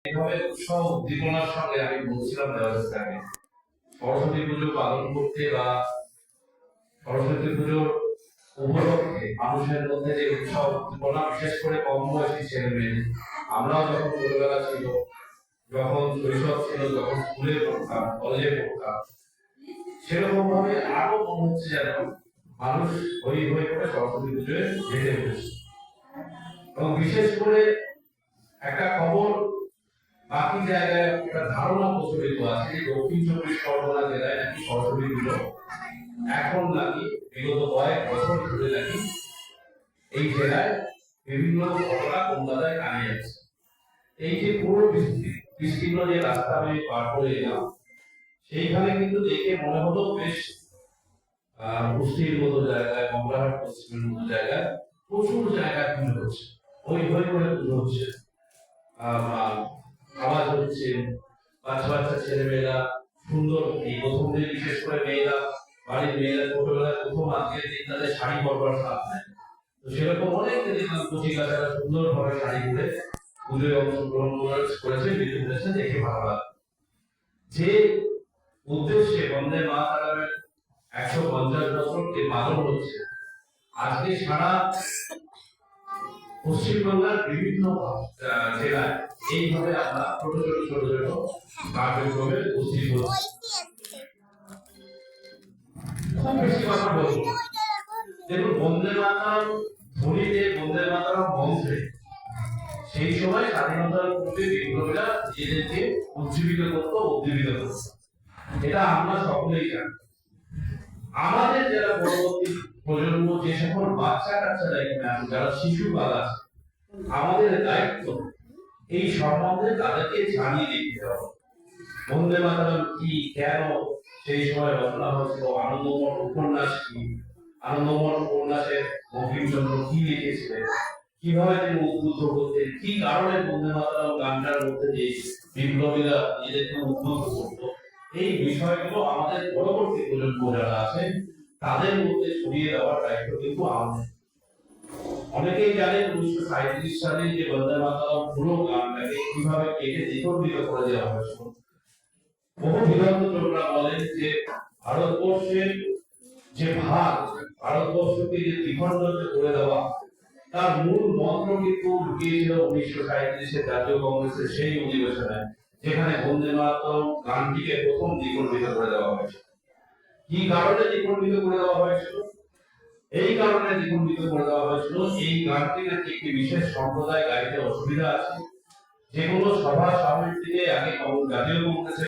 এভাবে উৎসব উদ্দীপনার সঙ্গে আমি বলছিলাম দেওয়াকে সরস্বতী পুজো পালন করতে বা সরস্বতী পুজোর উপলক্ষে মানুষের মধ্যে যে উৎসব উদ্দীপনা, বিশেষ করে কম বয়সী ছেলে মেয়ে, আমরাও যখন ছোটবেলা ছিল, যখন শৈশব ছিল, যখন স্কুলে পড়তাম, কলেজে পড়তাম, সেরকম ভাবে আরো মনে হচ্ছে যেন মানুষ হই হই করে সরস্বতী পুজোয় যেতে হচ্ছে। এবং বিশেষ করে একটা খবর বাকি জায়গায় একটা ধারণা প্রচলিত আছে যে দক্ষিণ চব্বিশ পরগনা জেলায় নাকি সরস্বতী পুজো এখন নাকি বিগত কয়েক বছর ধরে নাকি এই জেলায় বিভিন্ন ঘটনা কলকাতায় কানে যাচ্ছে। এই যে পুরো বিস্তীর্ণ যে রাস্তা আমি পার করে এলাম, সেইখানে কিন্তু দেখে মনে হলো বেশ বস্তির মতো জায়গায়, মঙ্গলাহাট পশ্চিমের মতো জায়গায় প্রচুর জায়গায় পুজো হচ্ছে, হই হই করে পুজো হচ্ছে, আওয়াজ হচ্ছে, বাচ্চা বাচ্চা ছেলেমেয়েরা সুন্দর, এই প্রথম দিন বিশেষ করে মেয়েরা, বাড়ির মেয়েরা ছোটবেলায় প্রথম আজকের দিন তাদের শাড়ি পরবার সাথ নেয়। তো সেরকম অনেক দেখলাম কচি কাচারা সুন্দর ভাবে শাড়ি পরে পুজোয় অংশগ্রহণ করেছে, বিধি করেছে, দেখে ভালো লাগে। যে উদ্দেশ্যে বন্দে মাতরমের 150 বছরকে পালন হচ্ছে, আজকে সারা পশ্চিমবাংলার বিভিন্ন জেলায় এইভাবে আমরা ছোট ছোট কার্যক্রমে উপস্থিত হচ্ছি। খুব বেশি কথা বলবো, দেখুন বন্দে মাতরম ধ্বনিতে, বন্দে মাতরম মন্ত্রে সেই সময় স্বাধীনতার পূর্বে বিপ্লবীরা নিজেদেরকে উজ্জীবিত করত, উদ্দীপিত করত। এটা আমরা সকলেই জানি। আমাদের যারা পরবর্তী প্রজন্ম, যে সকল বাচ্চা কাচ্চারা যারা শিশুকাল আছে, আমাদের দায়িত্ব এই সম্বন্ধে তাদেরকে জানিয়ে দিতে হবে। বন্দে মাতরম কি, কেন সেই সময় রচনা হয়েছিল, আনন্দমঠ উপন্যাস কি, আনন্দমঠ উপন্যাসের বঙ্কিমচন্দ্র কি লিখেছিলেন, কিভাবে তিনি উদ্বুদ্ধ করতেন, কি কারণে বন্দে মাতরম গানটার মধ্যে যে বিপ্লবীরা নিজেদেরকে উদ্বুদ্ধ করতো, এই বিষয়গুলো আমাদের পরবর্তী প্রজন্ম যারা আছে তাদের মধ্যে ছড়িয়ে দেওয়ার দায়িত্ব কিন্তু আমাদের। অনেকেই জানেন 1937 সালে যে বন্দে মাতরম পুরো গানটাকে কিভাবে কেটে দ্বিখণ্ডিত করে দেওয়া হয়েছিল। বহু বিদগ্ধরা বলেন যে ভারতবর্ষের যে ভাগ, ভারতবর্ষকে যে দ্বিখণ্ডিত করে দেওয়া, তার মূল মন্ত্র কিন্তু লুকিয়েছিল 1937 জাতীয় কংগ্রেসের সেই অধিবেশনে, যেখানে বন্দে মাতরম গানটিকে প্রথম দ্বিখণ্ডিত করে দেওয়া হয়েছিল। কি কারণে দ্বিখণ্ডিত করে দেওয়া হয়েছিল? এই কারণে দ্বিখণ্ডিত করে দেওয়া হয়েছিল, এই গানটি নাকি একটি বিশেষ সম্প্রদায় গাইতে অসুবিধা আছে, যেগুলো সভা সমিতিতে আগে জাতীয় কংগ্রেসের